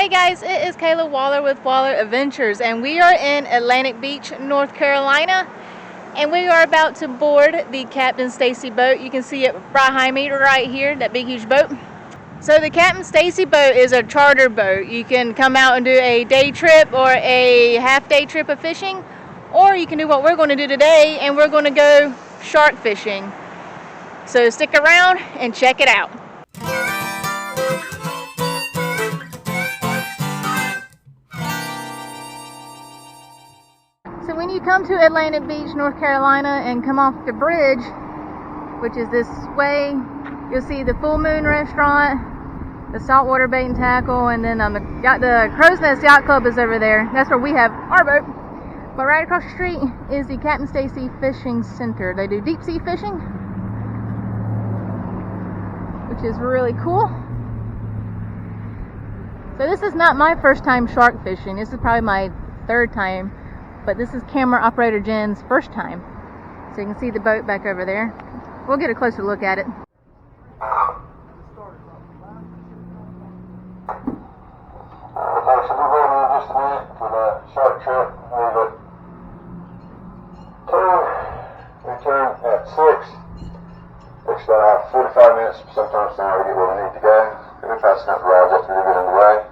Hey guys, it is Kayla Waller with Waller Adventures, and we are in Atlantic Beach, North Carolina, and we are about to board the Captain Stacy boat. You can see it behind me right here, that big huge boat. So the Captain Stacy boat is a charter boat. You can come out and do a day trip or a half-day trip of fishing, or you can do what we're going to do today, and we're going to go shark fishing. So stick around and check it out. So when you come to Atlantic Beach, North Carolina, and come off the bridge, which is this way, you'll see the Full Moon Restaurant, the Saltwater Bait and Tackle, and then the Crow's Nest Yacht Club is over there. That's where we have our boat. But right across the street is the Capt Stacy Fishing Center. They do deep sea fishing, which is really cool. So this is not my first time shark fishing. This is probably my third time. But this is camera operator Jen's first time. So you can see the boat back over there. We'll get a closer look at it. Okay, so we're going in just a minute for the shark trip. We turn at 6. Takes about 45 minutes, sometimes an hour to get where we need to go. We're fast enough rides after we get underway.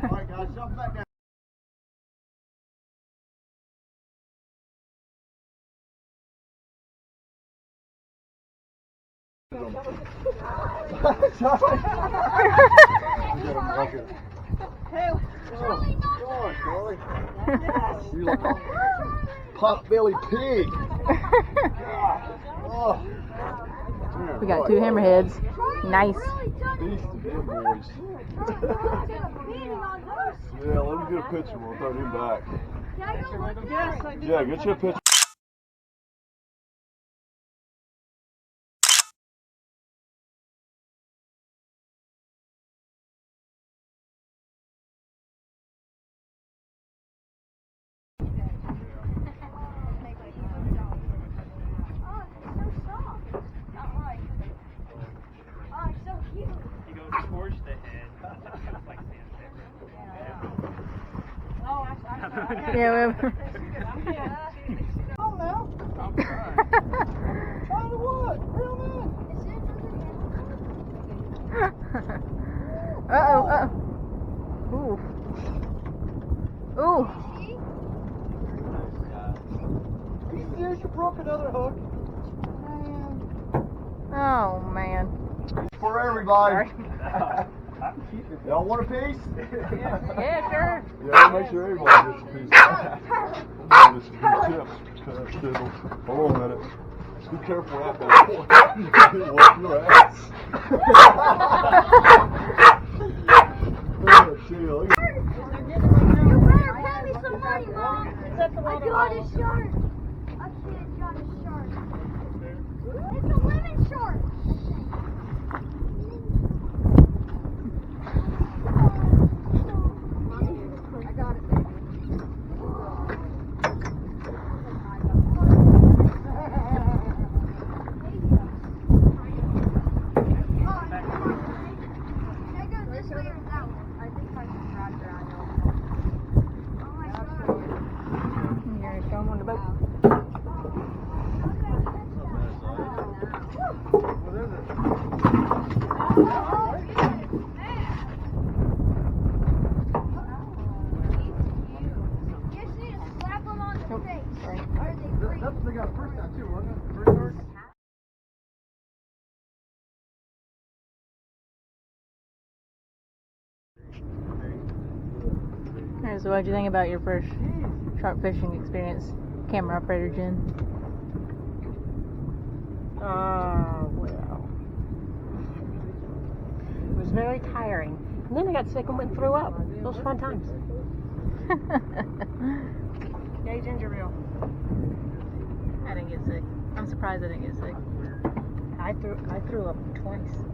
Alright guys, jump back down. You like a pot-bellied pig. Oh. We got 2 hammerheads. Nice. Beast of them boys. Yeah, let me get a picture. We'll throw him back. Yeah, get you a picture. Yeah, Oh no! Try the wood! Reel in! Uh-oh. Ooh. Ooh. Are you serious? You broke another hook? Oh, man. For everybody. Y'all want a piece? Yeah, sure. Yeah, make sure everybody gets a piece. spindles. Hold on a minute. Be careful out there. Watch your ass. You better pay me some money, Mom. I got a shark. I said got a shark. It's a lemon shark. I got it, baby. Alright, so what'd you think about your first shark fishing experience, camera operator Jen? Well, it was very tiring. And then I got sick and went and threw up. Those fun times. Yay, ginger ale. I didn't get sick. I'm surprised I didn't get sick. I threw up twice.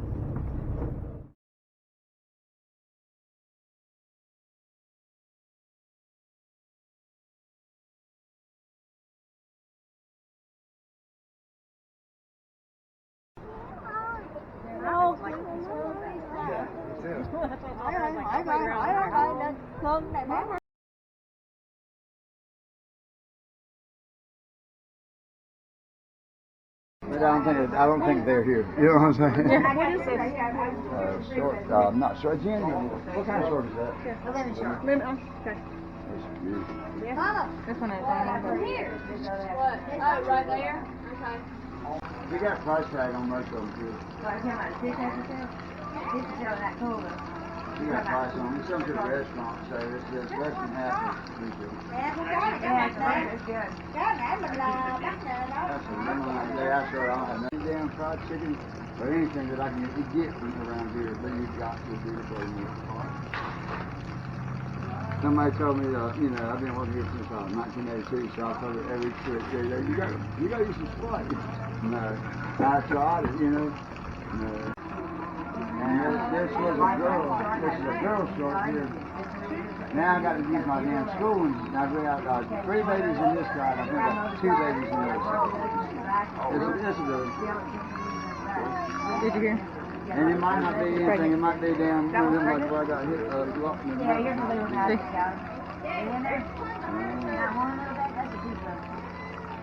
But I don't think they're here. You know what I'm saying? Yeah. What is this? Short. I'm not sure. Jen, what kind of short is that? Okay. It's beautiful. This one is Here. What? Oh, right there? Okay. We got a price tag on most of them too. We got a price on them. We sell them to the restaurant, so it's just less than half of retail. That's a lemon like that. I sure don't have nothing damn fried chicken or anything that I can get from around here, but you've got to do it for me. Somebody told me, I've been working here since 1982, so I told her every trip, you got to use some spice. No, I tried it, No. And this is a girl short here. Now I got to use my damn school ones. I've got 3 babies in this side. I've got 2 babies in this side. This is good. Did you hear? And it might not be anything. It might be down one of them like where I got hit locked in the back.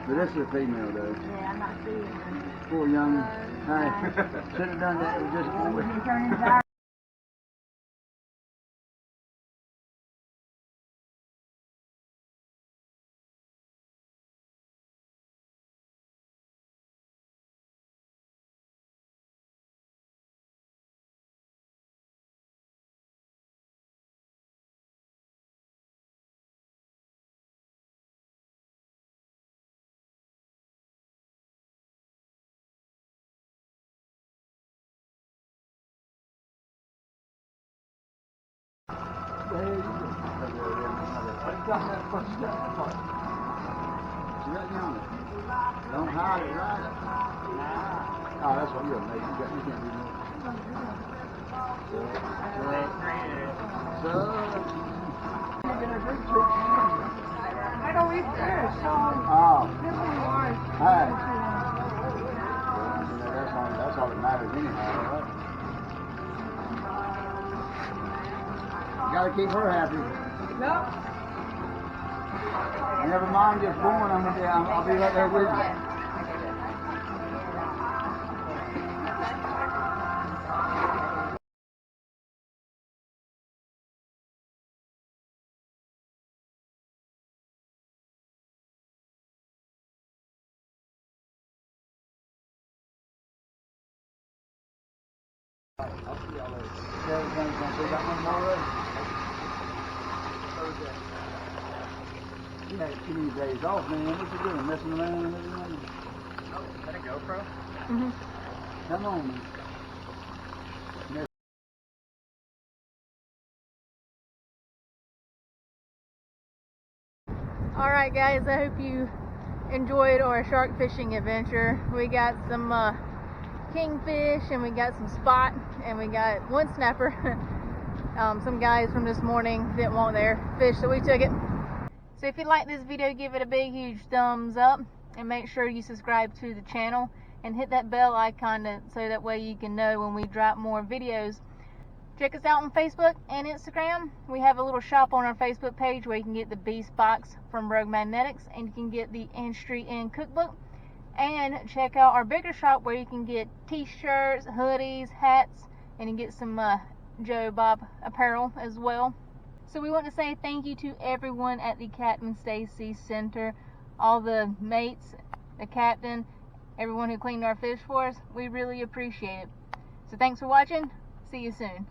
But this is a female though. Yeah, I'm not seeing it. Poor young. Hey, should have done that with just a boy. Don't hide it, right? Oh, that's what you're making. You can't do that. I don't eat fish, so this one was. Hey. That's all that matters anyhow, right? You gotta keep her happy. Nope. Never mind just born, I'll be right there with you. I'll see y'all later. Got one more ready? You had too many days off, man. What you doing? Messing around and everything? Is that a GoPro? Mm-hmm. Come on, man. Alright guys, I hope you enjoyed our shark fishing adventure. We got some kingfish, and we got some spot, and we got one snapper. Some guys from this morning didn't want their fish, so we took it. So if you like this video, give it a big huge thumbs up, and make sure you subscribe to the channel and hit that bell icon so that way you can know when we drop more videos. Check us out on Facebook and Instagram. We have a little shop on our Facebook page where you can get the Beast Box from Rogue Magnetics, and you can get the In Street In cookbook. And check out our bigger shop where you can get t-shirts, hoodies, hats, and you can get some Joe Bob apparel as well. So we want to say thank you to everyone at the Capt Stacy Center, all the mates, the captain, everyone who cleaned our fish for us. We really appreciate it. So thanks for watching. See you soon.